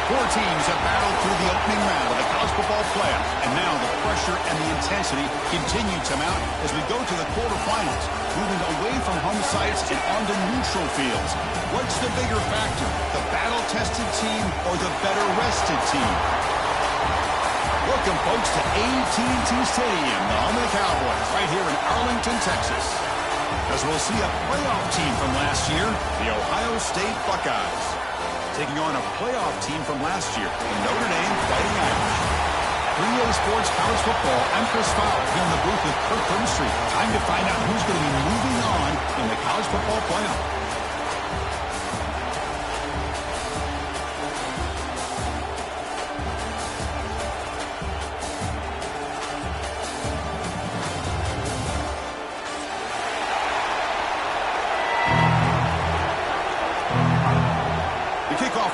Four teams have battled through the opening round of the college football playoff, and now the pressure and the intensity continue to mount as we go to the quarterfinals, moving away from home sites and onto neutral fields. What's the bigger factor, the battle-tested team or the better-rested team? Welcome, folks, to AT&T Stadium, the home of the Cowboys, right here in Arlington, Texas. As we'll see a playoff team from last year, the Ohio State Buckeyes, taking on a playoff team from last year, the Notre Dame Fighting Irish. 3A Sports College Football, I'm Chris Fowler here in the booth with Kirk Street. Time to find out who's going to be moving on in the college football playoff.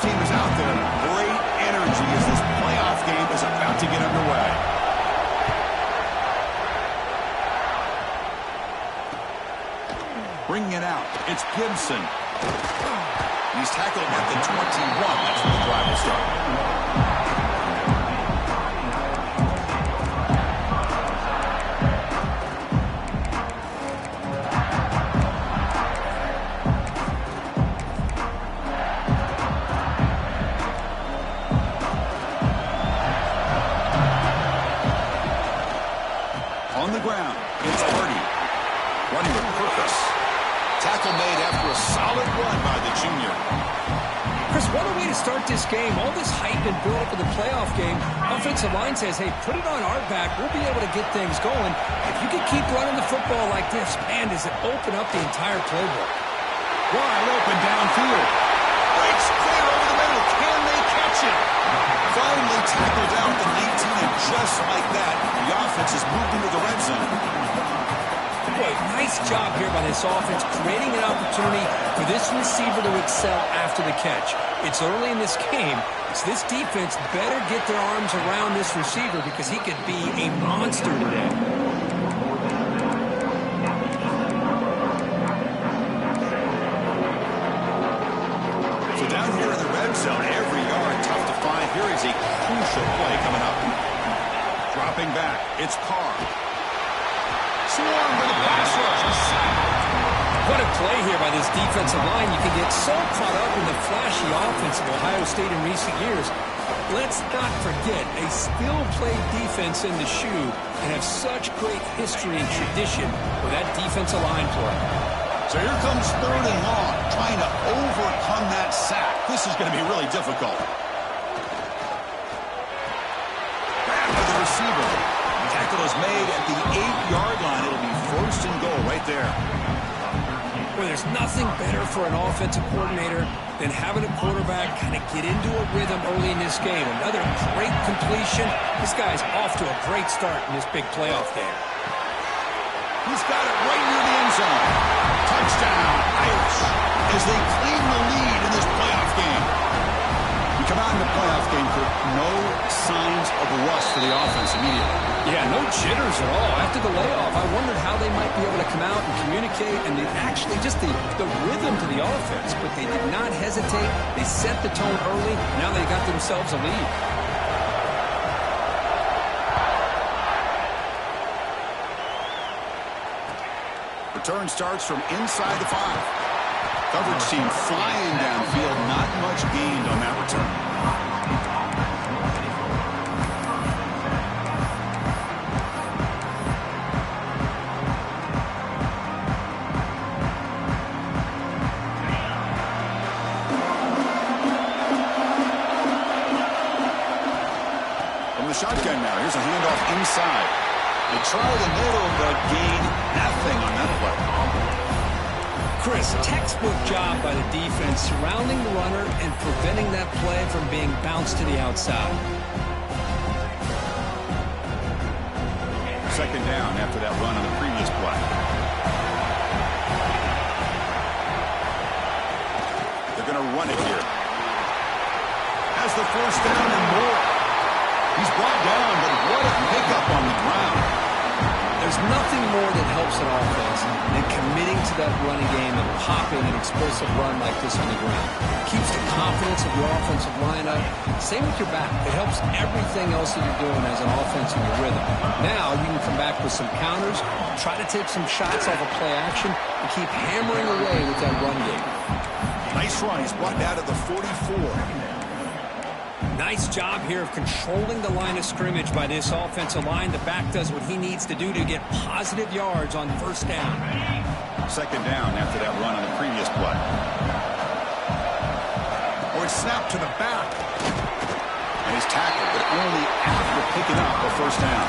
Team is out there. Great energy as this playoff game is about to get underway. Bringing it out, it's Gibson. He's tackled at the 21. That's where the drive will start. On the ground, it's Hardy. Running with purpose. Tackle made after a solid run by the junior. Chris, what a way to start this game. All this hype and build-up for the playoff game. Offensive line says, hey, put it on our back. We'll be able to get things going. If you can keep running the football like this, man, does it open up the entire playbook. Wide open downfield. Breaks clear over the middle. Can they catch it? Finally tackled out the 19, and just like that, the offense has moved into the red zone. Boy, nice job here by this offense, creating an opportunity for this receiver to excel after the catch. It's early in this game, so this defense better get their arms around this receiver because he could be a monster today. So down here in the red zone, every yard tough to find. Here is a crucial play coming up. Dropping back, it's Carr. Swarm with a pass rush. What a play here by this defensive line. You can get so caught up in the flashy offense of Ohio State in recent years. Let's not forget, they still play defense in the shoe and have such great history and tradition with that defensive line play. So here comes third and long, trying to overcome that sack. This is going to be really difficult. Back to the receiver. The tackle is made at the 8-yard line. It'll be first and goal right there. Well, there's nothing better for an offensive coordinator than having a quarterback kind of get into a rhythm early in this game. Another great completion. This guy's off to a great start in this big playoff game. He's got it right near the end zone. Touchdown, Irish, as they claim the lead in this playoff game. We come out in the playoff game for no signs of rust for the offense immediately. Yeah, no jitters at all. After the layoff, I wondered how they might be able to come out and communicate and actually just the rhythm to the offense. But they did not hesitate. They set the tone early. Now they got themselves a lead. Return starts from inside the 5. Coverage team flying downfield. Not much gained on that return. From the shotgun now. Here's a handoff inside. They try the middle, but gain nothing on that play. Chris, textbook job by the defense surrounding the runner and preventing that play from being bounced to the outside. Second down after that run on the previous play. They're going to run it here. Has the first down and more. He's brought down, but what a pickup on the ground. There's nothing more that helps an offense than committing to that running game and popping an explosive run like this on the ground. It keeps the confidence of your offensive line up. Same with your back. It helps everything else that you're doing as an offense in your rhythm. Now you can come back with some counters, try to take some shots off of play action, and keep hammering away with that run game. Nice run. He's brought down to the 44. Nice job here of controlling the line of scrimmage by this offensive line. The back does what he needs to do to get positive yards on first down. Second down after that run on the previous play. Oh, it's snapped to the back. And he's tackled, but only after picking up a first down.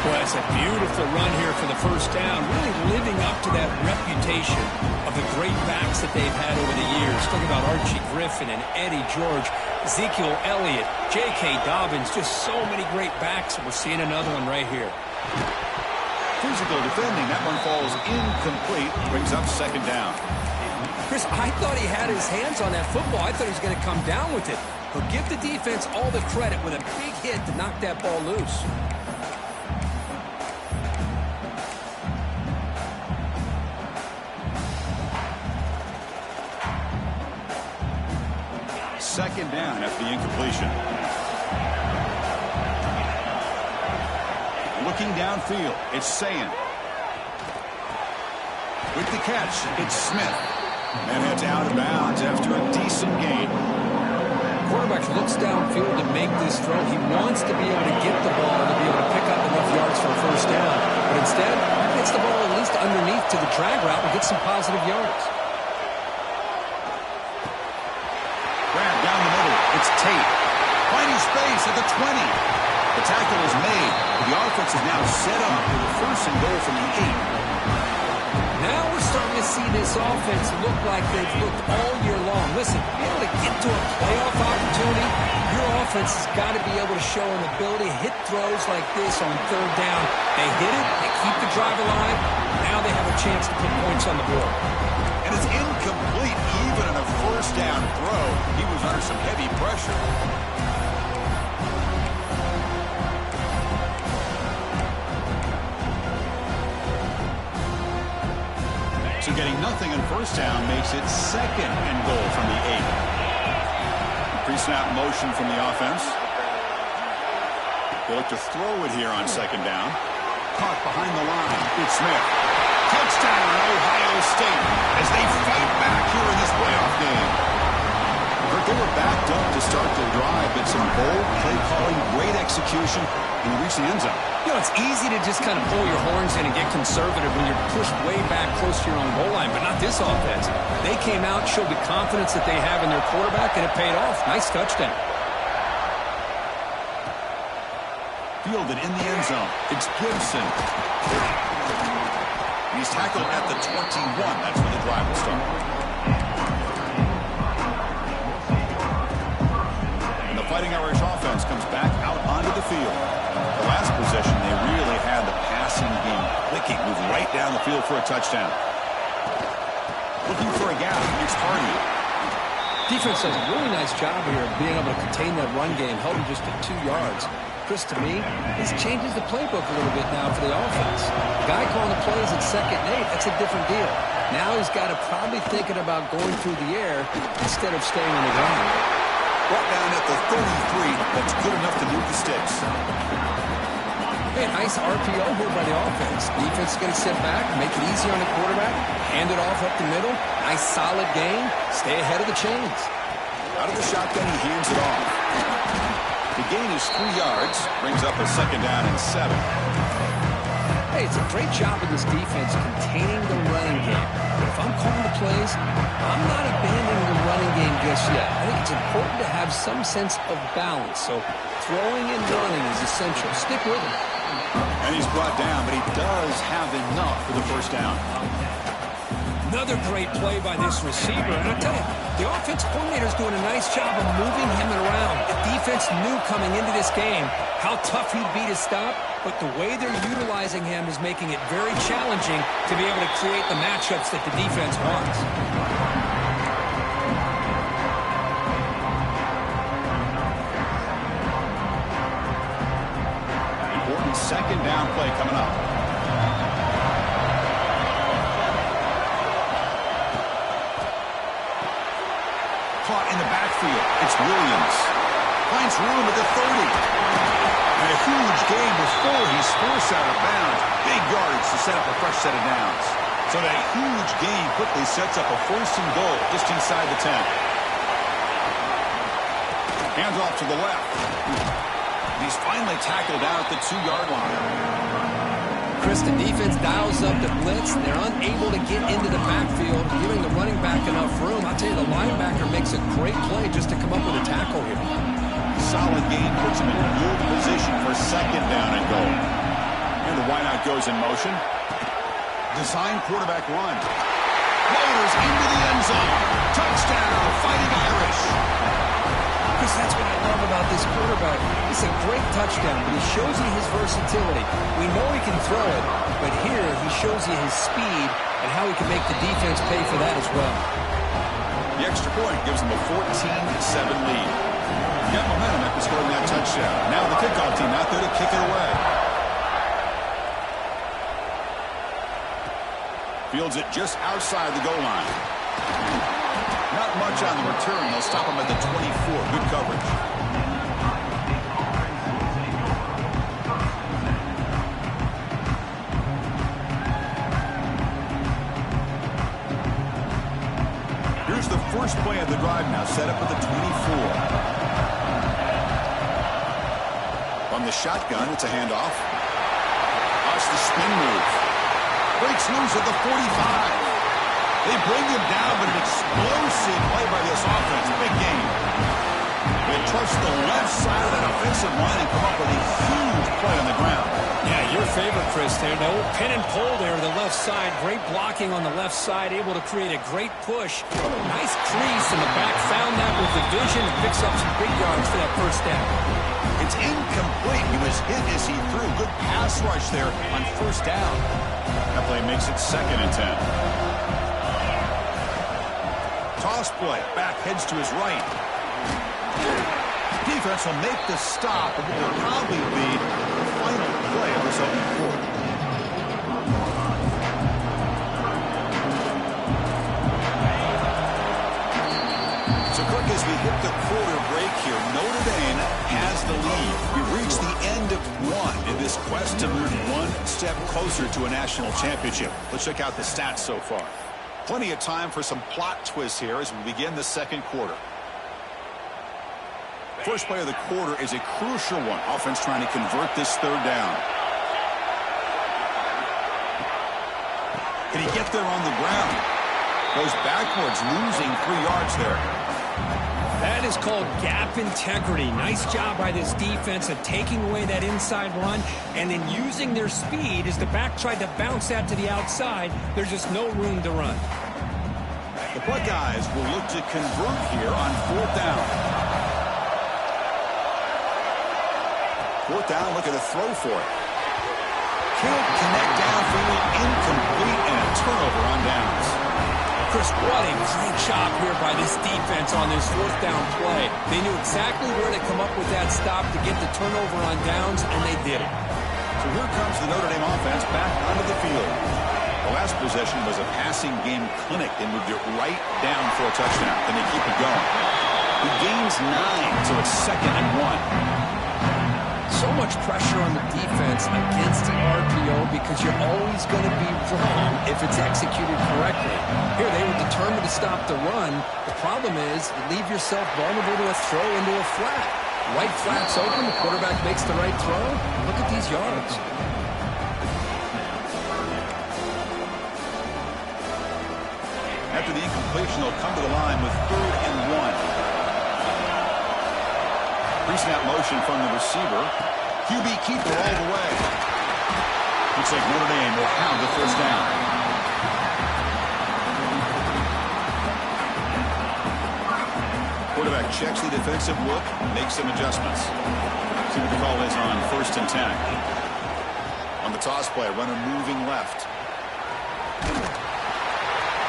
Well, it's a beautiful run here for the first down, really living up to that reputation of the great backs that they've had over the years. Talking about Archie Griffin and Eddie George, Ezekiel Elliott, J.K. Dobbins, just so many great backs, and we're seeing another one right here. Physical defending. That one falls incomplete. Brings up second down. Chris, I thought he had his hands on that football. I thought he was going to come down with it. But give the defense all the credit with a big hit to knock that ball loose. Second down after the incompletion. Looking downfield, it's Sayan. With the catch, it's Smith. And heads out of bounds after a decent gain. Quarterback looks downfield to make this throw. He wants to be able to get the ball to be able to pick up enough yards for a first down. But instead, he gets the ball at least underneath to the drag route and gets some positive yards. Grab down the middle. It's Tate. Finding space at the 20. The tackle is made. The offense is now set up with a first and goal from the 8. Now we're starting to see this offense look like they've looked all year long. Listen, to be able to get to a playoff opportunity, your offense has got to be able to show an ability to hit throws like this on third down. They hit it, they keep the drive alive. Now they have a chance to put points on the board. And it's incomplete even in a first down throw. He was under some heavy pressure. So getting nothing on first down makes it second and goal from the 8. Pre-snap motion from the offense. They look to throw it here on second down. Caught behind the line. It's Smith. Touchdown, Ohio State, as they fight back here in this playoff game. They were backed up to start their drive, but some bold play calling, great execution, and reach the end zone. You know, it's easy to just kind of pull your horns in and get conservative when you're pushed way back close to your own goal line, but not this offense. They came out, showed the confidence that they have in their quarterback, and it paid off. Nice touchdown. Fielded in the end zone. It's Gibson. He's tackled at the 21. That's where the drive will start. And the Fighting Irish offense comes back out onto the field. The last possession, they really had the passing game clicking, move right down the field for a touchdown. Looking for a gap. It's Hardy. Defense does a really nice job here of being able to contain that run game, held him just to 2 yards. Chris, to me, this changes the playbook a little bit now for the offense. The guy calling the plays at second and 8, that's a different deal. Now he's got to probably thinking about going through the air instead of staying on the ground. Brought down at the 33. That's good enough to move the sticks. Hey, nice RPO here by the offense. Defense is going to sit back, make it easy on the quarterback, hand it off up the middle. Nice solid game. Stay ahead of the chains. Out of the shotgun, he hands it off. The gain is 3 yards, brings up a second down and 7. Hey, it's a great job of this defense containing the running game. But if I'm calling the plays, I'm not abandoning the running game just yet. I think it's important to have some sense of balance. So throwing and running is essential. Stick with him. And he's brought down, but he does have enough for the first down. Another great play by this receiver. And I tell you, the offense coordinator is doing a nice job of moving him around. The defense knew coming into this game how tough he'd be to stop, but the way they're utilizing him is making it very challenging to be able to create the matchups that the defense wants. Important second down play coming up. backfield. It's Williams. Finds room at the 30. And a huge gain before he's forced out of bounds. Big yardage to set up a fresh set of downs. So that huge gain quickly sets up a 1st and goal just inside the 10. Hands off to the left. He's finally tackled out at the 2-yard line. Chris, the defense dials up the blitz. They're unable to get into the backfield, giving the running back enough room. I'll tell you, the linebacker makes a great play just to come up with a tackle here. Solid gain puts him in good position for 2nd down and goal. And the wideout goes in motion. Design quarterback run. Floaters into the end zone. Touchdown, Fighting Irish. Chris, that's what I love about this quarterback. It's a great touchdown, but he shows you his versatility. We know he can throw it, but here he shows you his speed and how he can make the defense pay for that as well. The extra point gives them a 14-7 lead. Got momentum after scoring that touchdown. Now the kickoff team out there to kick it away. Fields it just outside the goal line. Not much on the return. They'll stop him at the 24. Good coverage. Here's the first play of the drive now, set up at the 24. On the shotgun, it's a handoff. Watch the spin move. Breaks loose at the 45. They bring him down, but an explosive play by this offense. Big game. They trust the left side of that offensive line and come up with a huge play on the ground. Yeah, your favorite, Chris, there. The old pin and pull there to the left side. Great blocking on the left side, able to create a great push. Nice crease in the back. Found that with the vision and picks up some big yards for that 1st down. It's incomplete. He was hit as he threw. Good pass rush there on 1st down. That play makes it 2nd and 10. Toss play. Back heads to his right. Defense will make the stop, and it will probably be the final play of this opening quarter. So quick as we hit the quarter break here, Notre Dame has the lead. We reach the end of one in this quest to move one step closer to a national championship. Let's check out the stats so far. Plenty of time for some plot twists here as we begin the 2nd quarter. First play of the quarter is a crucial one. Offense trying to convert this 3rd down. Can he get there on the ground? Goes backwards, losing 3 yards there. That is called gap integrity. Nice job by this defense of taking away that inside run and then using their speed as the back tried to bounce that to the outside. There's just no room to run. The Buckeyes will look to convert here on 4th down. 4th down, look at a throw for it. Can't connect downfield, incomplete, and a turnover on downs. Chris, what a great job here by this defense on this 4th down play. They knew exactly where to come up with that stop to get the turnover on downs, and they did it. So here comes the Notre Dame offense back onto the field. The last possession was a passing game clinic. They moved it right down for a touchdown. Then they keep it going. He gains 9, so it's 2nd and 1. So much pressure on the defense against the RPO because you're always going to be wrong if it's executed correctly. Here, they were determined to stop the run. The problem is you leave yourself vulnerable to a throw into a flat. Right flat's open, the quarterback makes the right throw. Look at these yards. After the incompletion, they'll come to the line with 3rd and 1. Pre-snap motion from the receiver. QB keeper all the way. Looks like Notre Dame will have the 1st down. Quarterback checks the defensive look, makes some adjustments. See what the call is on 1st and 10. On the toss play, runner moving left.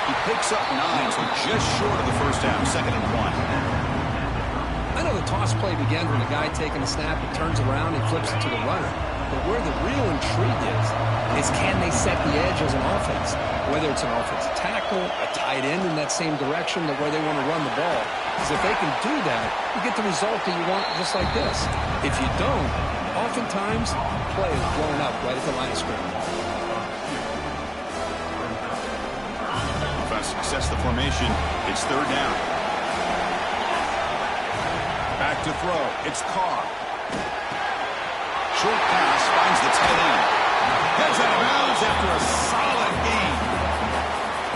He picks up 9, so just short of the 1st down, 2nd and 1. I know the toss play begins when the guy taking a snap, he turns around and flips it to the runner. But where the real intrigue is can they set the edge as an offense? Whether it's an offensive tackle, a tight end in that same direction, where they want to run the ball. Because if they can do that, you get the result that you want just like this. If you don't, oftentimes, play is blown up right at the line of scrimmage. Offense sets the formation. It's third down. Back to throw. It's Carr. Short pass finds the tight end. Heads out of bounds after a solid gain.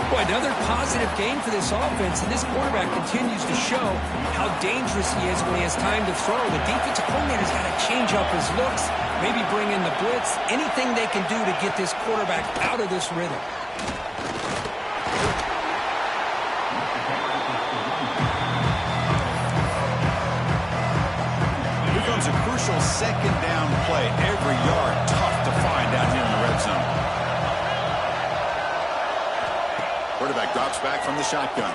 Boy, another positive game for this offense, and this quarterback continues to show how dangerous he is when he has time to throw. The defensive coordinator's got to change up his looks, maybe bring in the blitz, anything they can do to get this quarterback out of this rhythm. Here comes a crucial second down play. Every yard tough to find out here in the red zone. Quarterback drops back from the shotgun.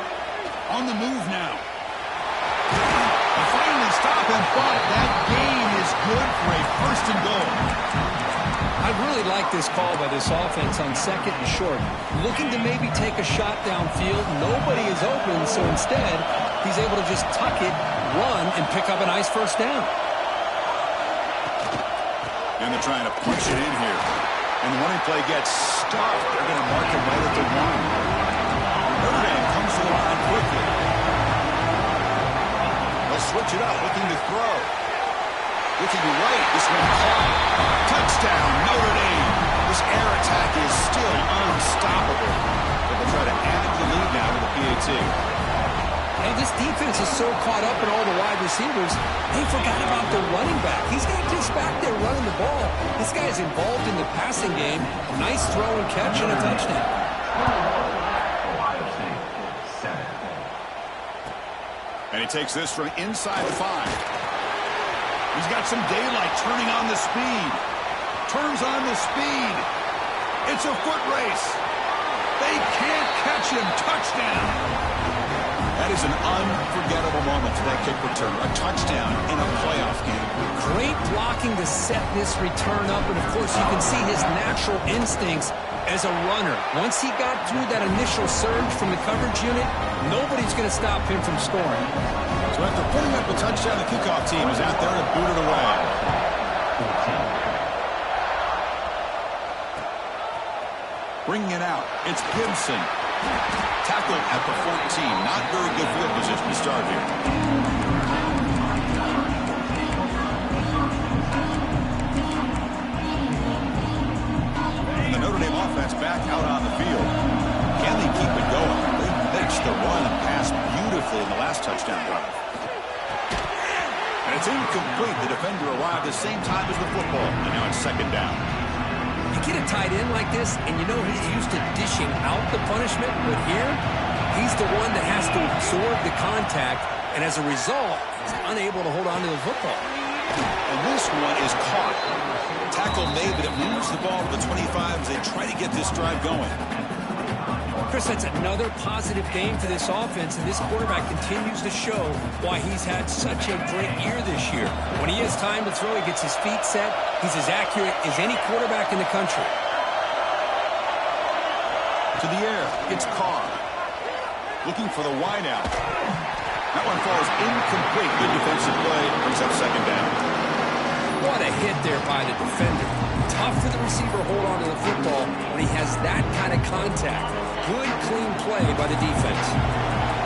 On the move now. They finally stop him, but that gain is good for a first and goal. I really like this call by this offense on second and short. Looking to maybe take a shot downfield. Nobody is open, so instead, he's able to just tuck it, run, and pick up a nice first down. And they're trying to punch it in here. And the running play gets stuffed. They're going to mark him right at the one. Notre Dame comes to the line quickly. They'll switch it up, looking to throw. Looking right, this one caught. Touchdown, Notre Dame. This air attack is still unstoppable. But they'll try to add the lead now with the PAT. Now, this defense is so caught up in all the wide receivers, they forgot about the running back. He's not just back there running the ball. This guy's involved in the passing game. Nice throw and catch and a touchdown. And he takes this from inside the 5. He's got some daylight turning on the speed. Turns on the speed. It's a foot race. They can't catch him. Touchdown. That is an unforgettable moment for that kick return. A touchdown in a playoff game. Great blocking to set this return up, and of course you can see his natural instincts as a runner. Once he got through that initial surge from the coverage unit, nobody's going to stop him from scoring. So after putting up a touchdown, the kickoff team is out there to boot it away. Bringing it out, it's Gibson. Tackle at the 14. Not very good field position to start here. And the Notre Dame offense back out on the field. Can they keep it going? They mixed the run and pass beautifully in the last touchdown drive. And it's incomplete. The defender arrived at the same time as the football. And now it's second down. You get a tight end like this, and you know he's used to dishing out the punishment, but here, he's the one that has to absorb the contact, and as a result, he's unable to hold on to the football. And this one is caught. Tackle made, but it moves the ball to the 25 as they try to get this drive going. Chris, that's another positive game for this offense, and this quarterback continues to show why he's had such a great year this year. When he has time to throw, he gets his feet set. He's as accurate as any quarterback in the country. To the air, it's Carr. Looking for the wideout. That one falls incomplete. Good defensive play. Brings up second down. What a hit there by the defender. Tough for the receiver to hold on to the football when he has that kind of contact. Good, clean play by the defense.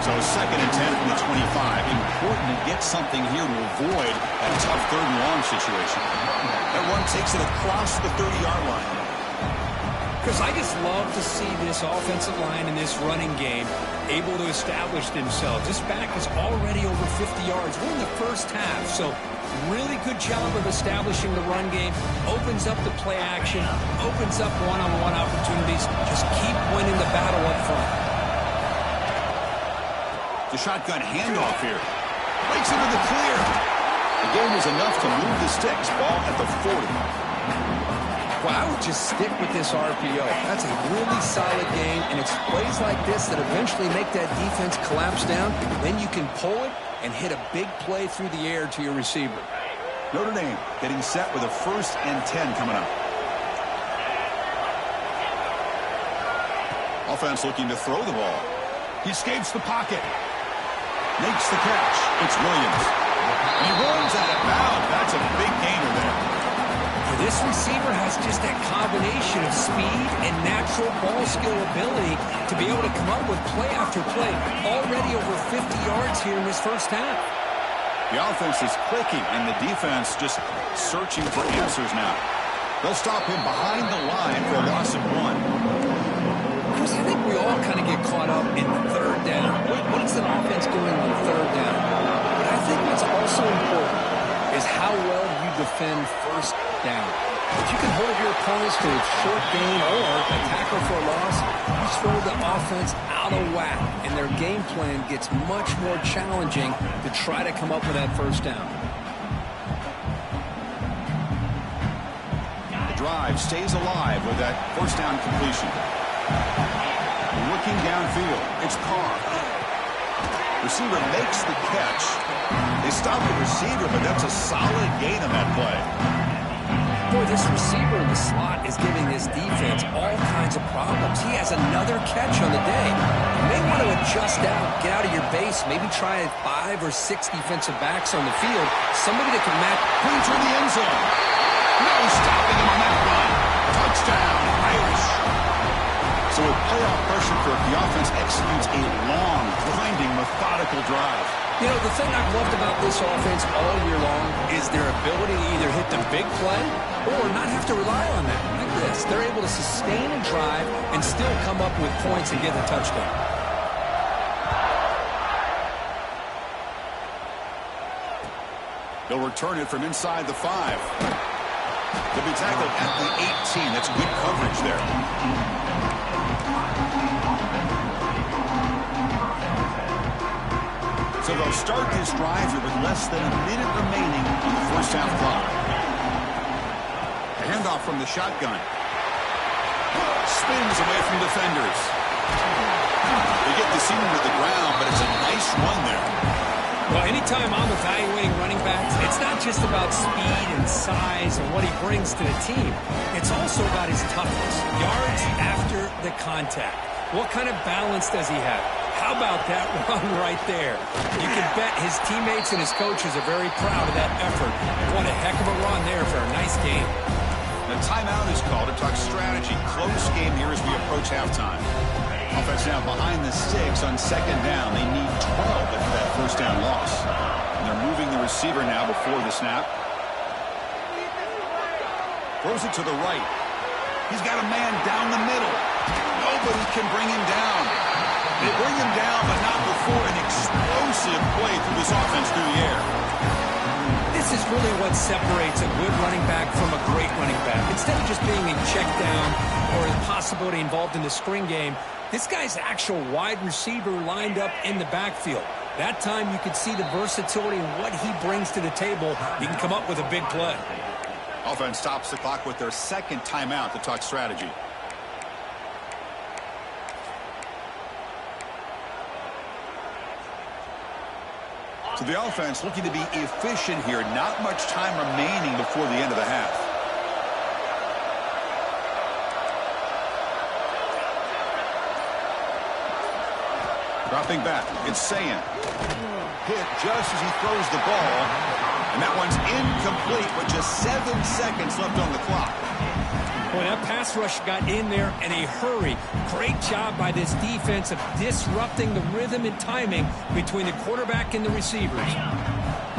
So second and 10 from the 25. Important to get something here to avoid that tough third and long situation. That run takes it across the 30-yard line. Chris, I just love to see this offensive line in this running game able to establish themselves. This back is already over 50 yards. We're in the first half, so really good job of establishing the run game. Opens up the play action, opens up one-on-one opportunities. Just keep winning the battle up front. The shotgun handoff here. Breaks into the clear. The game is enough to move the sticks. Ball at the 40. Well, I would just stick with this RPO. That's a really solid game, and it's plays like this that eventually make that defense collapse down. Then you can pull it and hit a big play through the air to your receiver. Notre Dame getting set with a 1st and 10 coming up. Offense looking to throw the ball. He escapes the pocket. Makes the catch. It's Williams. He runs out of bounds. That's a big gainer there. This receiver has just that combination of speed and natural ball skill ability to be able to come up with play after play. Already over 50 yards here in this first half. The offense is clicking, and the defense just searching for answers now. They'll stop him behind the line for a loss of 1. Chris, I think we all kind of get caught up in the third down. What is an offense doing on third down? But I think what's also important is how well you defend first down. If you can hold your opponents to a short gain or a tackle for a loss, you throw the offense out of whack, and their game plan gets much more challenging to try to come up with that first down. The drive stays alive with that first down completion. Looking downfield, it's Carr. Receiver makes the catch. They stop the receiver, but that's a solid gain on that play. Boy, this receiver in the slot is giving this defense all kinds of problems. He has another catch on the day. You may want to adjust out, get out of your base, maybe try 5 or 6 defensive backs on the field. Somebody that can match. Clean through the end zone. No stopping him on that run. Touchdown, Irish. So with playoff pressure for the offense executes a long, grinding, methodical drive. You know, the thing I've loved about this offense all year long is their ability to either hit the big play or not have to rely on that. Like this, they're able to sustain a drive and still come up with points and get the touchdown. They'll return it from inside the 5. They'll be tackled at the 18. That's good coverage there. So they'll start this drive here with less than a minute remaining on the first half clock. A handoff from the shotgun. Spins away from defenders. They get the seam to the ground, but it's a nice run there. Well, anytime I'm evaluating running backs, it's not just about speed and size and what he brings to the team. It's also about his toughness. Yards after the contact. What kind of balance does he have? How about that run right there? You can bet his teammates and his coaches are very proud of that effort. What a heck of a run there for a nice game. The timeout is called to talk strategy. Close game here as we approach halftime. Offense now behind the 6 on second down. They need 12 after that first down loss. And they're moving the receiver now before the snap. Throws it to the right. He's got a man down the middle. Nobody can bring him down. They bring him down, but not before an explosive play through this offense through the air. This is really what separates a good running back from a great running back. Instead of just being a check down or a possibility involved in the screen game, this guy's actual wide receiver lined up in the backfield. That time you could see the versatility and what he brings to the table. He can come up with a big play. Offense stops the clock with their second timeout to talk strategy. So the offense looking to be efficient here. Not much time remaining before the end of the half. Dropping back, it's Ncaa. Hit just as he throws the ball. And that one's incomplete with just 7 seconds left on the clock. Boy, that pass rush got in there in a hurry. Great job by this defense of disrupting the rhythm and timing between the quarterback and the receivers.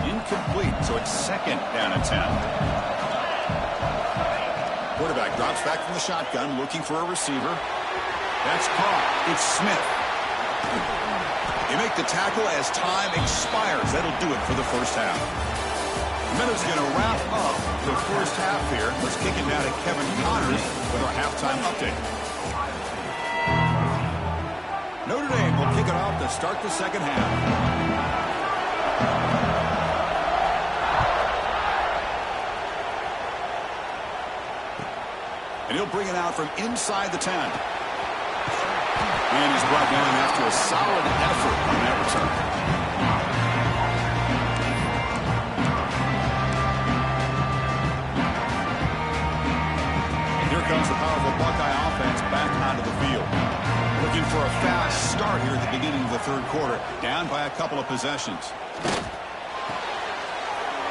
Incomplete, so it's second down and 10. Quarterback drops back from the shotgun, looking for a receiver. That's caught. It's Smith. They make the tackle as time expires. That'll do it for the first half. Minute's going to wrap up the first half here. Let's kick it now to Kevin Connors with our halftime update. Notre Dame will kick it off to start the second half. And he'll bring it out from inside the 10. And he's brought down after a solid effort on that return. Comes the powerful Buckeye offense back onto the field. Looking for a fast start are here at the beginning of the third quarter, down by a couple of possessions.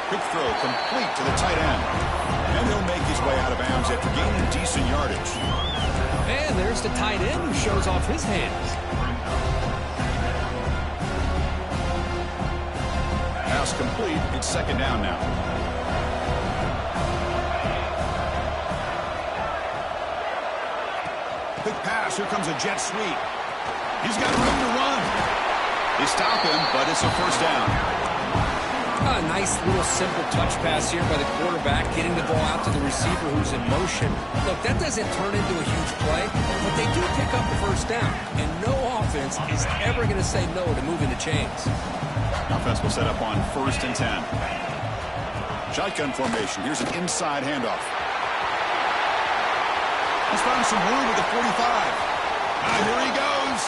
Quick throw complete to the tight end. And he'll make his way out of bounds after gaining decent yardage. And there's the tight end who shows off his hands. Pass complete. It's second down now. Quick pass. Here comes a jet sweep. He's got room to run. They stop him, but it's a first down. A nice little simple touch pass here by the quarterback, getting the ball out to the receiver who's in motion. Look, that doesn't turn into a huge play, but they do pick up the first down, and no offense is ever going to say no to moving the chains. Offense will set up on 1st and 10. Shotgun formation. Here's an inside handoff. He's found some room at the 45. Here he goes.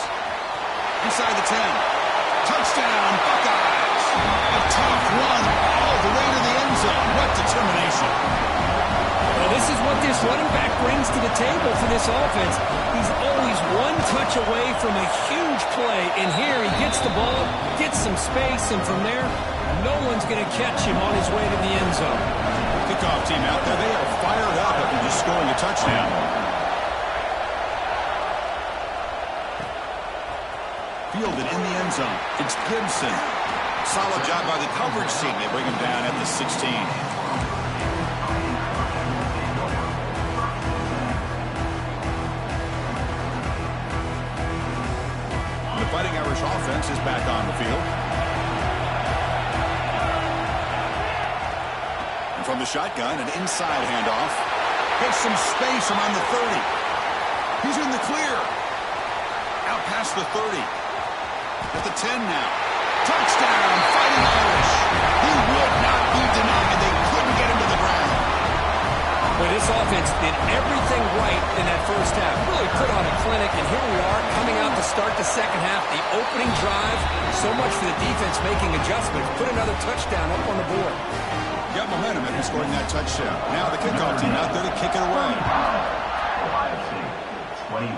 Inside the 10. Touchdown, Buckeyes. A tough run all the way to the end zone. What determination. Well, this is what this running back brings to the table for this offense. He's always one touch away from a huge play. And here he gets the ball, gets some space, and from there, no one's going to catch him on his way to the end zone. Kickoff team out there. They are fired up after just scoring a touchdown. Fielded in the end zone. It's Gibson. Solid job by the coverage team. They bring him down at the 16. The Fighting Irish offense is back on the field. And from the shotgun, an inside handoff. Gets some space around the 30. He's in the clear. Out past the 30. At the 10 now. Touchdown, Fighting Irish. He would not be denied. They couldn't get him to the ground. Well, this offense did everything right in that first half. Really put on a clinic, and here we are coming out to start the second half. The opening drive, so much for the defense making adjustments. Put another touchdown up on the board. Got momentum after scoring that touchdown. Now the kickoff team out there to kick it away. Ohio State, 21.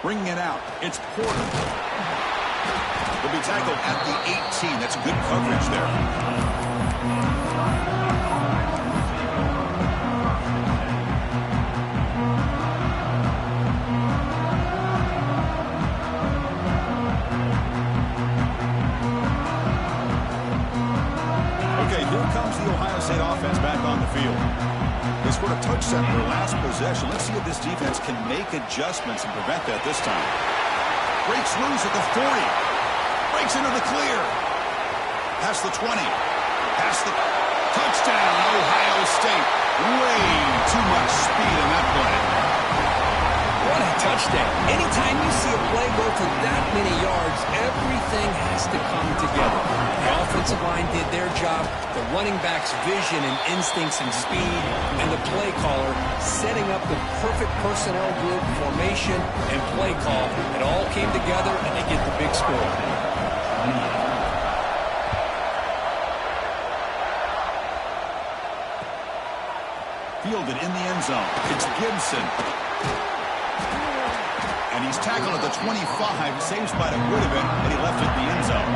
Bringing it out. It's Porter. Will be tackled at the 18. That's good coverage there. Okay, here comes the Ohio State offense back on the field. They scored a touchdown in their last possession. Let's see if this defense can make adjustments and prevent that this time. Breaks loose at the 40. Breaks into the clear. Past the 20. Past the touchdown, Ohio State. Way too much speed in that play. What a touchdown. Anytime you see a play go for that many yards, everything has to come together. The offensive line did their job, the running back's vision and instincts and speed, and the play caller setting up the perfect personnel group, formation, and play call. It all came together, and they get the big score. Fielded in the end zone. It's Gibson. And he's tackled at the 25. Same spot it would have been, and he left it in the end zone.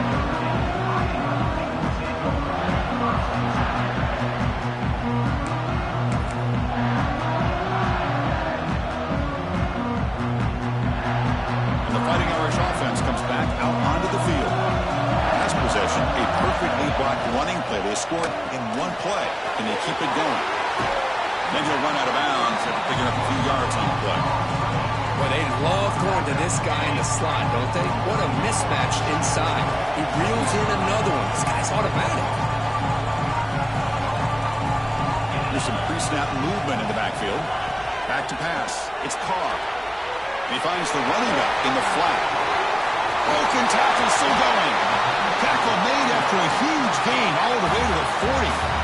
And the Fighting Irish offense comes back out onto the field. Last possession, a perfectly blocked running play. They scored in one play, and they keep it going. Then he'll run out of bounds after picking up a few yards on the play. Well, they love going to this guy in the slot, don't they? What a mismatch inside. He reels in another one. This guy's automatic. There's some pre-snap movement in the backfield. Back to pass. It's Carr. He finds the running back in the flat. Broken tackle still going. Tackle made after a huge gain all the way to the 40.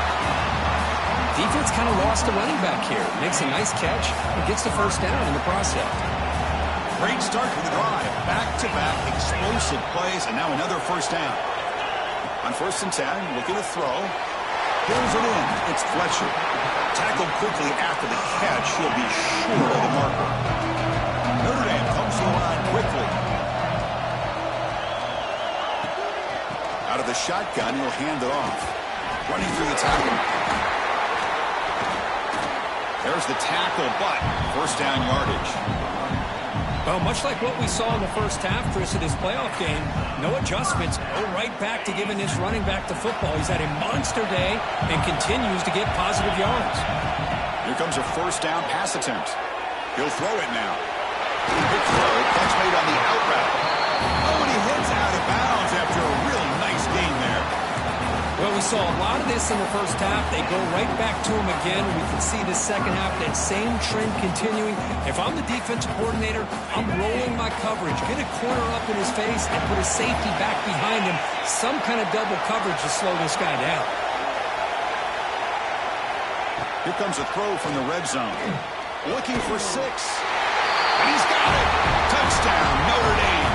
Defense kind of lost the running back here. Makes a nice catch and gets the first down in the process. Great start to the drive. Back-to-back explosive plays, and now another first down. On 1st and 10, looking to throw. Pulls it in. It's Fletcher. Tackled quickly after the catch. He'll be short of the marker. Notre Dame comes to the line quickly. Out of the shotgun, he'll hand it off. Running through the tackle. There's the tackle, but first down yardage. Well, much like what we saw in the first half, Chris, of this playoff game, no adjustments, go right back to giving this running back the football. He's had a monster day and continues to get positive yards. Here comes a first down pass attempt. He'll throw it now. Big throw, catch made on the out route. Oh, and he heads out of bounds after a really nice gain there. Well, we saw a lot of this in the first half. They go right back to him again. We can see the second half, that same trend continuing. If I'm the defensive coordinator, I'm rolling my coverage. Get a corner up in his face and put a safety back behind him. Some kind of double coverage to slow this guy down. Here comes a throw from the red zone. Looking for 6. And he's got it. Touchdown, Notre Dame.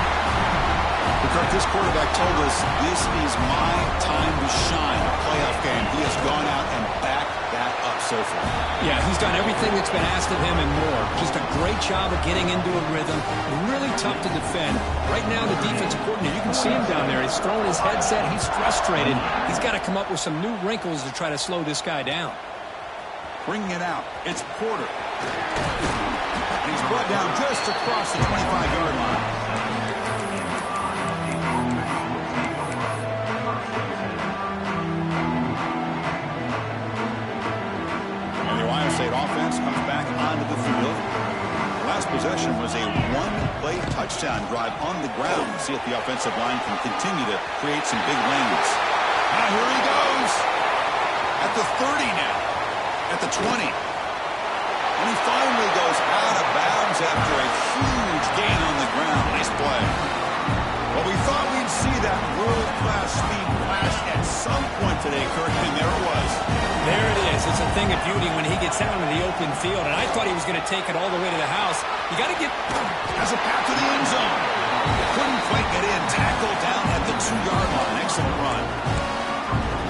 Kirk, this quarterback told us this is my time to shine. Playoff game. He has gone out and backed that up so far. Yeah, he's done everything that's been asked of him and more. Just a great job of getting into a rhythm. Really tough to defend. Right now, the defensive coordinator, you can see him down there. He's throwing his headset. He's frustrated. He's got to come up with some new wrinkles to try to slow this guy down. Bringing it out. It's Porter. And he's brought down just across the 25-yard line. State offense comes back onto the field. Last possession was a one-play touchdown drive on the ground. See if the offensive line can continue to create some big lanes. Now here he goes. At the 30 now. At the 20. And he finally goes out of bounds after a huge gain on the ground. Nice play. Well, we thought we'd see that world-class speed flash at some point today, Kirk, and there it was. There it is. It's a thing of beauty when he gets out into the open field, and I thought he was going to take it all the way to the house. You got to get... Has a path to the end zone. Couldn't quite get in. Tackled down at the 2-yard line. Excellent run.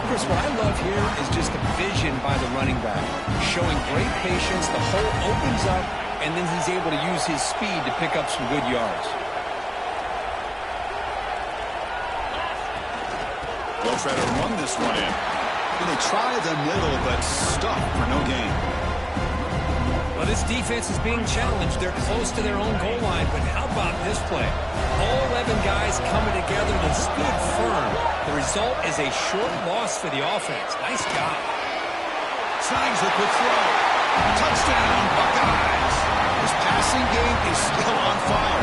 Chris, what I love here is just the vision by the running back. Showing great patience. The hole opens up, and then he's able to use his speed to pick up some good yards. They'll try to run this one in. And they try the middle, but stuck for no gain. Well, this defense is being challenged. They're close to their own goal line, but how about this play? All 11 guys coming together. They stood firm. The result is a short loss for the offense. Nice job. Signs with the throw. Touchdown, Buckeyes. This passing game is still on fire.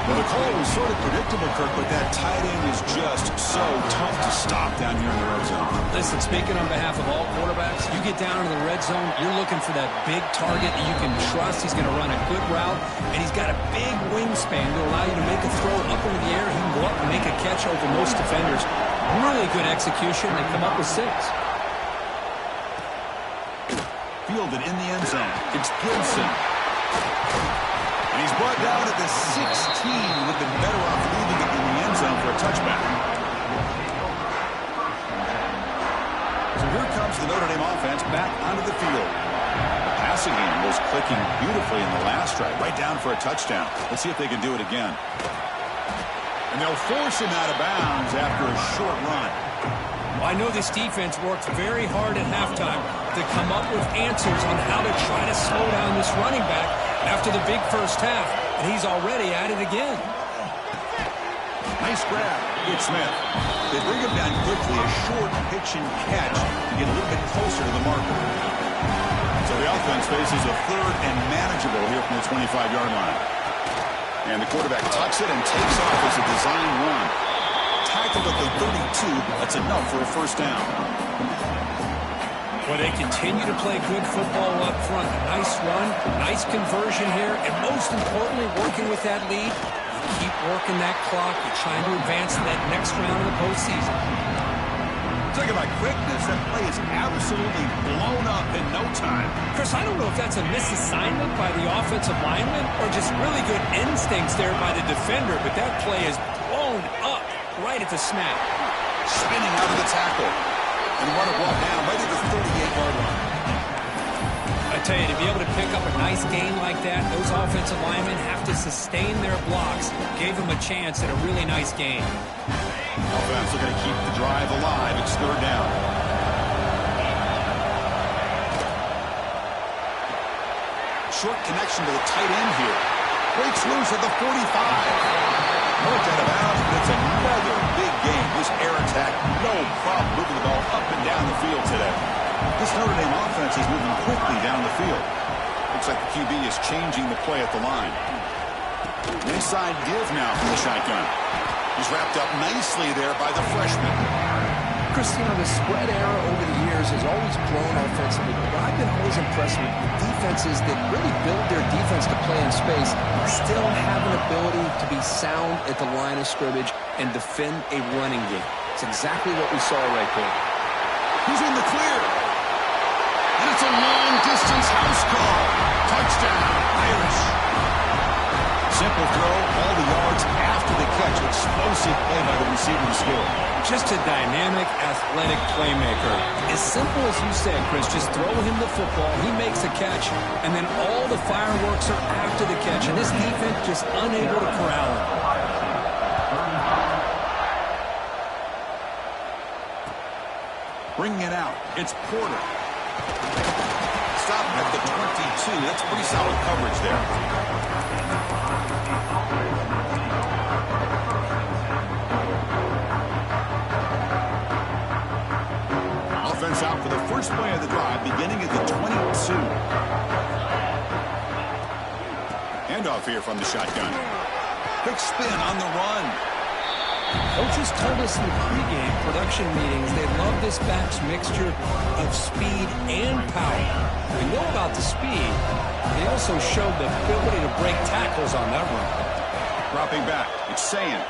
Well, the call was sort of predictable, Kirk, but that tight end is just so tough to stop down here in the red zone. Listen, speaking on behalf of all quarterbacks, you get down into the red zone, you're looking for that big target that you can trust. He's going to run a good route, and he's got a big wingspan to allow you to make a throw up into the air. He can go up and make a catch over most defenders. Really good execution. They come up with 6. Fielded in the end zone. It's Gibson. And he's brought down at the 16. Would have been better off leaving it in the end zone for a touchback. So here comes the Notre Dame offense back onto the field. The passing game was clicking beautifully in the last drive. Right down for a touchdown. Let's see if they can do it again. And they'll force him out of bounds after a short run. Well, I know this defense worked very hard at halftime to come up with answers on how to try to slow down this running back after the big first half, and he's already at it again. Nice grab. Good Smith. They bring him down quickly, a short pitch and catch to get a little bit closer to the marker. So the offense faces a third and manageable here from the 25-yard line. And the quarterback tucks it and takes off as a design run. Tackled at the 32. That's enough for a first down. Well, they continue to play good football up front. Nice run, nice conversion here, and most importantly, working with that lead, you keep working that clock. You're trying to advance to that next round of the postseason. Talking about quickness, that play is absolutely blown up in no time. Chris, I don't know if that's a misassignment by the offensive lineman or just really good instincts there by the defender, but that play is blown up right at the snap. Spinning out of the tackle. And runner brought down right at the 38-yard line. A tell you, to be able to pick up a nice gain like that, those offensive linemen have to sustain their blocks. Gave them a chance at a really nice gain. Offense looking to keep the drive alive. It's third down. Short connection to the tight end here. Breaks loose at the 45. Worked out of bounds, but it's another big game. This air attack, no problem moving the ball up and down the field today. This Notre Dame offense is moving quickly down the field. Looks like the QB is changing the play at the line. Inside give now from the shotgun. He's wrapped up nicely there by the freshman. Chris, you know, the spread era over the years has always grown offensively, but I've been always impressed with defenses that really build their defense to play in space, still have an ability to be sound at the line of scrimmage and defend a running game. It's exactly what we saw right there. He's in the clear. And it's a long-distance house call. Touchdown, Irish. Simple throw, all the yards after the catch. Explosive play by the receiving skill. Just a dynamic, athletic playmaker. As simple as you said, Chris, just throw him the football, he makes the catch, and then all the fireworks are after the catch, and this defense just unable to corral him. Bringing it out, it's Porter. Stop at the 22. That's pretty solid coverage there. Offense out for the first play of the drive, beginning at the 22. Handoff here from the shotgun. Quick spin on the run. Coaches told us in the pregame production meetings they love this back's mixture of speed and power. We know about the speed. They also showed the ability to break tackles on that run. Dropping back, it's Sayan.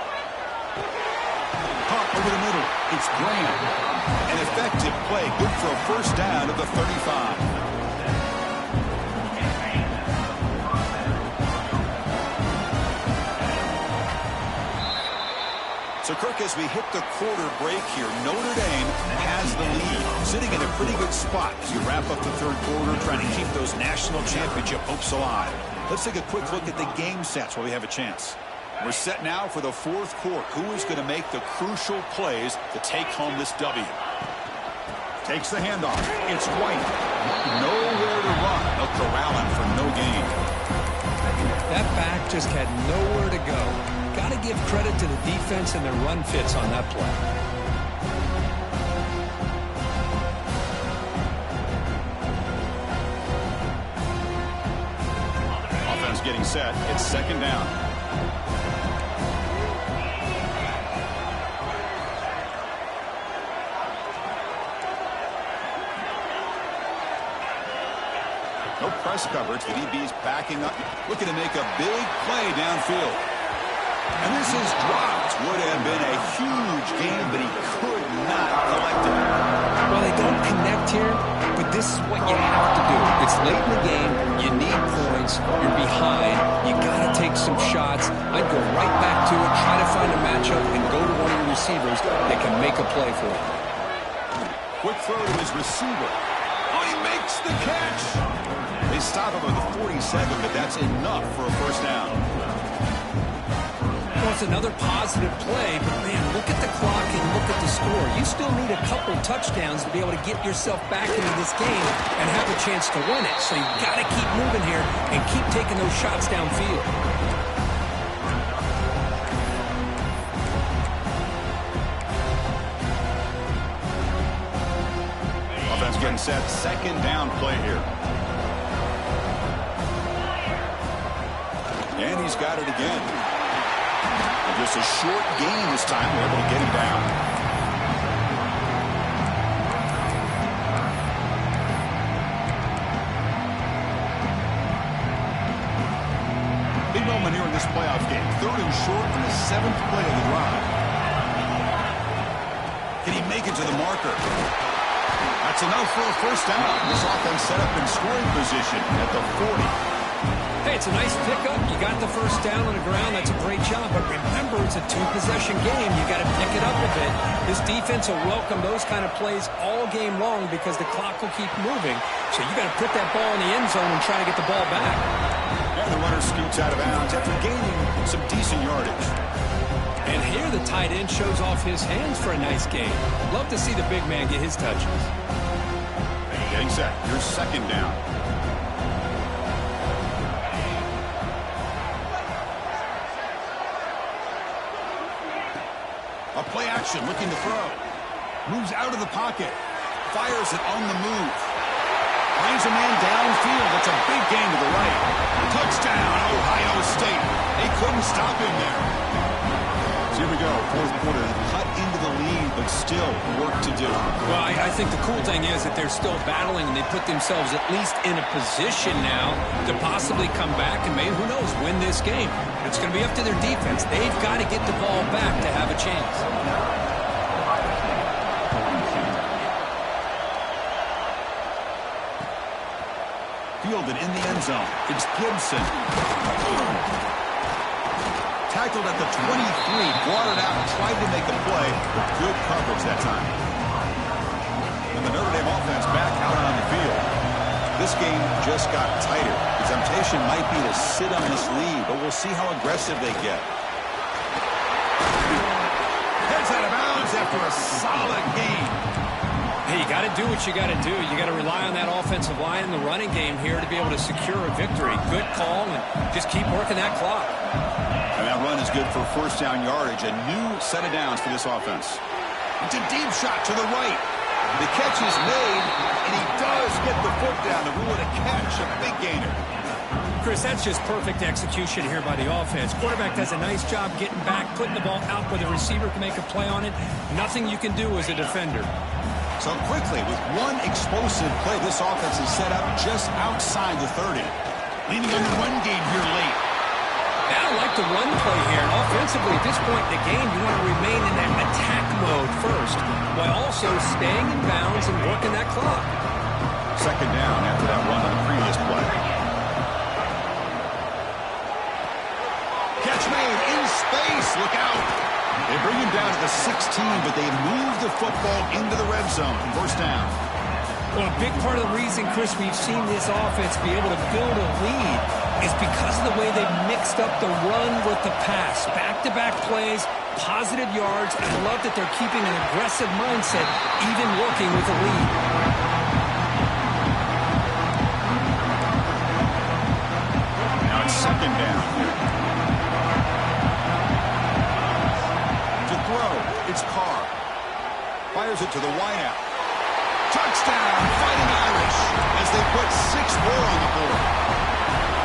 Pop over the middle, it's Graham. An effective play, good for a first down at the 35. So, Kirk, as we hit the quarter break here, Notre Dame has the lead, sitting in a pretty good spot as you wrap up the third quarter, trying to keep those national championship hopes alive. Let's take a quick look at the game sets while we have a chance. We're set now for the fourth quarter. Who is going to make the crucial plays to take home this W? Takes the handoff. It's White. Nowhere to run. They'll corral him for no gain. That back just had nowhere to go. Got to give credit to the defense and their run fits on that play. Offense getting set. It's second down. No press coverage. The DB's backing up, looking to make a big play downfield. And this is dropped. Would have been a huge game, but he could not collect it. Well, they don't connect here, but this is what you have to do. It's late in the game. You need points. You're behind. You got to take some shots. I'd go right back to it, try to find a matchup, and go to one of your receivers that can make a play for you. Quick throw to his receiver. Oh, he makes the catch. They stop him at the 47, but that's enough for a first down. Well, it's another positive play, but, man, look at the clock and look at the score. You still need a couple touchdowns to be able to get yourself back into this game and have a chance to win it. So you've got to keep moving here and keep taking those shots downfield. Offense getting set. Second down play here. And he's got it again. Just a short gain this time. We're able to get him down. Big moment here in this playoff game. Third and short on the 7th play of the drive. Can he make it to the marker? That's enough for a first down. This offense set up in scoring position at the 40. Hey, it's a nice pickup. You got the first down on the ground. That's a great job. But remember, it's a two-possession game. You got to pick it up a bit. This defense will welcome those kind of plays all game long because the clock will keep moving. So you got to put that ball in the end zone and try to get the ball back. And the runner scoots out of bounds after gaining some decent yardage. And here the tight end shows off his hands for a nice game. Love to see the big man get his touches. Getting set. Here's second down. A play action, looking to throw. Moves out of the pocket. Fires it on the move. Finds a man downfield. That's a big gain to the right. Touchdown, Ohio State. They couldn't stop him there. So here we go. Fourth quarter. Cut into the lead, but still work to do. Well, I think the cool thing is that they're still battling, and they put themselves at least in a position now to possibly come back and maybe, who knows, win this game. It's going to be up to their defense. They've got to get the ball back to have a chance. Fielded in the end zone. It's Gibson. Tackled at the 23. Brought it out. Tried to make a play. But good coverage that time. And the Notre Dame offense back out on the field. This game just got tighter. The temptation might be to sit on this lead, but we'll see how aggressive they get. Heads out of bounds after a solid game. Hey, you got to do what you got to do. You got to rely on that offensive line in the running game here to be able to secure a victory. Good call, and just keep working that clock. And that run is good for first down yardage. A new set of downs for this offense. It's a deep shot to the right. The catch is made, and he does get the foot down to rule it a catch, a big gainer. Chris, that's just perfect execution here by the offense. Quarterback does a nice job getting back, putting the ball out where the receiver can make a play on it. Nothing you can do as a defender. So quickly, with one explosive play, this offense is set up just outside the 30. Leaning on the run game here late. I like the run play here. And offensively, at this point in the game, you want to remain in that attack mode first, while also staying in bounds and working that clock. Second down after that run on the previous play. Catch made in space. Look out. They bring him down to the 16, but they move the football into the red zone. First down. Well, a big part of the reason, Chris, we've seen this offense be able to build a lead is because of the way they've mixed up the run with the pass. Back-to-back plays, positive yards. I love that they're keeping an aggressive mindset, even working with a lead. Now it's second down. To throw, it's Carr. Fires it to the wideout. Touchdown, Fighting Irish, as they put 6 more on the board.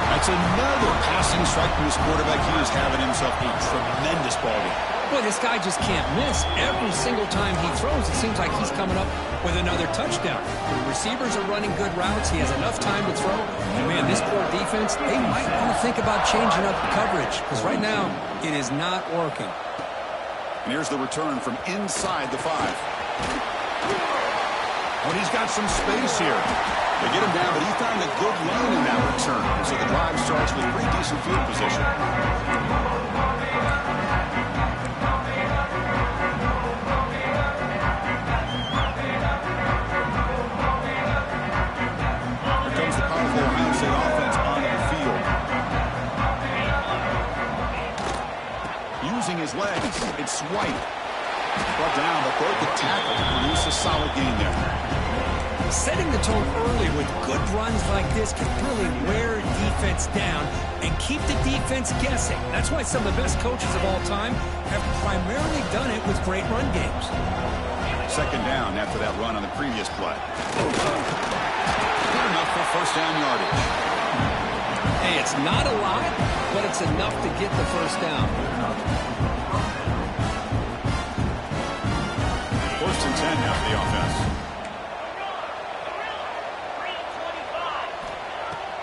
That's another passing strike from his quarterback. He is having himself a tremendous ball game. Boy, this guy just can't miss. Every single time he throws, it seems like he's coming up with another touchdown. The receivers are running good routes. He has enough time to throw. And, man, this poor defense, they might want to think about changing up the coverage because right now it is not working. And here's the return from inside the 5. But he's got some space here. They get him down, but he found a good lane in that return. So the drive starts with pretty decent field position. Here comes the powerful Ohio State offense onto the field. Using his legs, it's White. Brought down, but broke the tackle to produce a solid gain there. Setting the tone early with good runs like this can really wear a defense down and keep the defense guessing. That's why some of the best coaches of all time have primarily done it with great run games. Second down after that run on the previous play. Good enough for first down yardage. Hey, it's not a lot, but it's enough to get the first down. First and 10 now for the offense.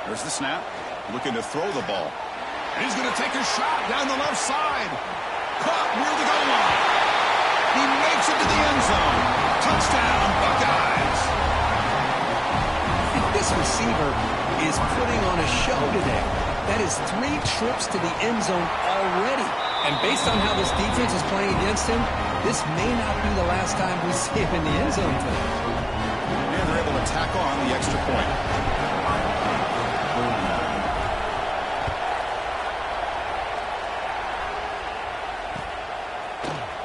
There's the snap. Looking to throw the ball. And he's going to take a shot down the left side. Caught near the goal line. He makes it to the end zone. Touchdown, Buckeyes. This receiver is putting on a show today. That is 3 trips to the end zone already. And based on how this defense is playing against him, this may not be the last time we see him in the end zone today. And they're able to tack on the extra point.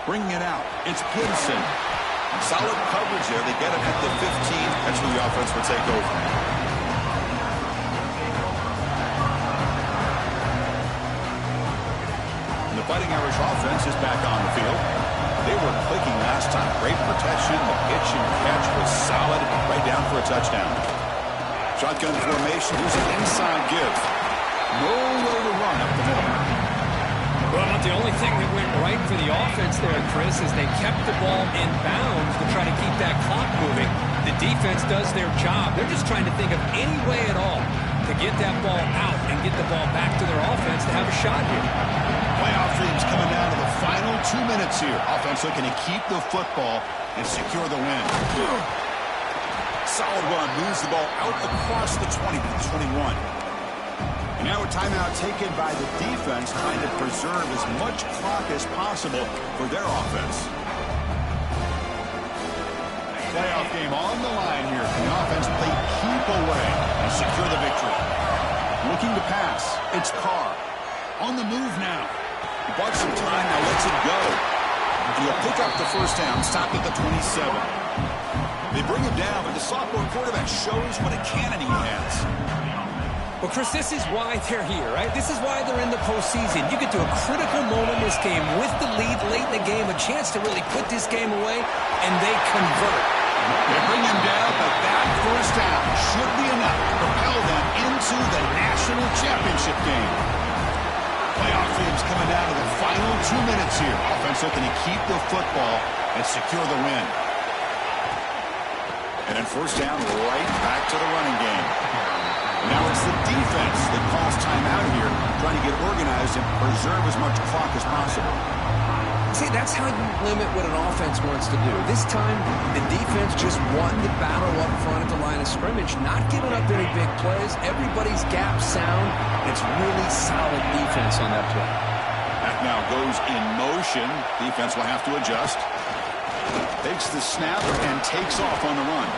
Bringing it out. It's Gibson. Solid coverage there. They get it at the 15. That's where the offense will take over. And the Fighting Irish offense is back on the field. They were clicking last time. Great protection. The pitch and catch was solid. Right down for a touchdown. Shotgun formation. Here's an inside give. Nowhere to run up the middle. Well, the only thing that went right for the offense there, Chris, is they kept the ball in bounds to try to keep that clock moving. The defense does their job. They're just trying to think of any way at all to get that ball out and get the ball back to their offense to have a shot here. Playoff dreams coming down to the final 2 minutes here. Offense looking to keep the football and secure the win. Solid run. Moves the ball out across the 20 to 21. And now a timeout taken by the defense, trying to preserve as much clock as possible for their offense. Playoff game on the line here. The offense play keep away and secure the victory. Looking to pass. It's Carr. On the move now. He bought some time, now lets it go. And he'll pick up the first down, stop at the 27. They bring him down, but the sophomore quarterback shows what a cannon he has. Well, Chris, this is why they're here, right? This is why they're in the postseason. You get to a critical moment in this game with the lead late in the game, a chance to really put this game away, and they convert. They bring him down, but that first down should be enough to propel them into the national championship game. Playoff teams coming down to the final 2 minutes here. Offense looking to keep the football and secure the win. And then first down, right back to the running game. Now it's the defense that calls timeout here, trying to get organized and preserve as much clock as possible. See, that's how you limit what an offense wants to do. This time, the defense just won the battle up front at the line of scrimmage, not giving up any big plays. Everybody's gap sound. It's really solid defense on that play. That now goes in motion. Defense will have to adjust. Takes the snap and takes off on the run.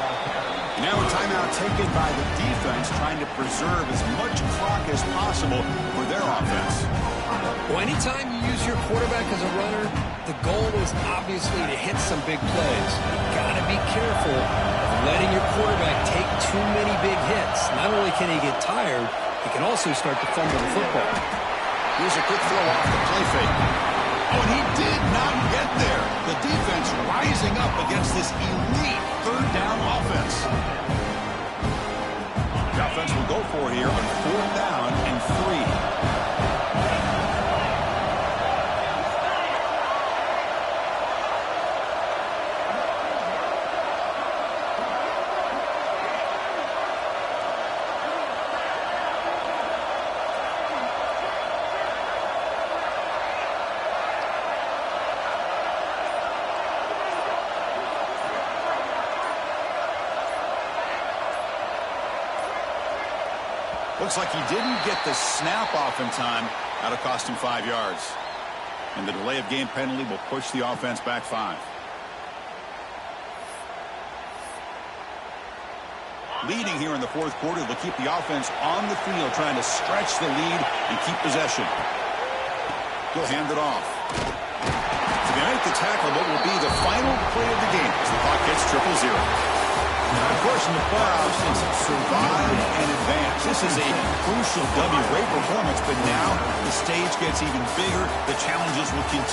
Now a timeout taken by the defense, trying to preserve as much clock as possible for their offense. Well, anytime you use your quarterback as a runner, the goal is obviously to hit some big plays. You've got to be careful of letting your quarterback take too many big hits. Not only can he get tired, he can also start to fumble the football. Here's a quick throw off the play fake. Oh, and he did not get there. The defense rising up against this elite third down offense. The offense will go for it here on 4th down and 3. Looks like he didn't get the snap off in time. That'll cost him 5 yards. And the delay of game penalty will push the offense back 5. Leading here in the 4th quarter, they'll keep the offense on the field, trying to stretch the lead and keep possession. He'll hand it off. To make the tackle, what will be the final play of the game as the clock hits 0-0. Now, of course, in the playoffs, it's survive and advance. This is a crucial W. Great performance, but now the stage gets even bigger. The challenges will continue.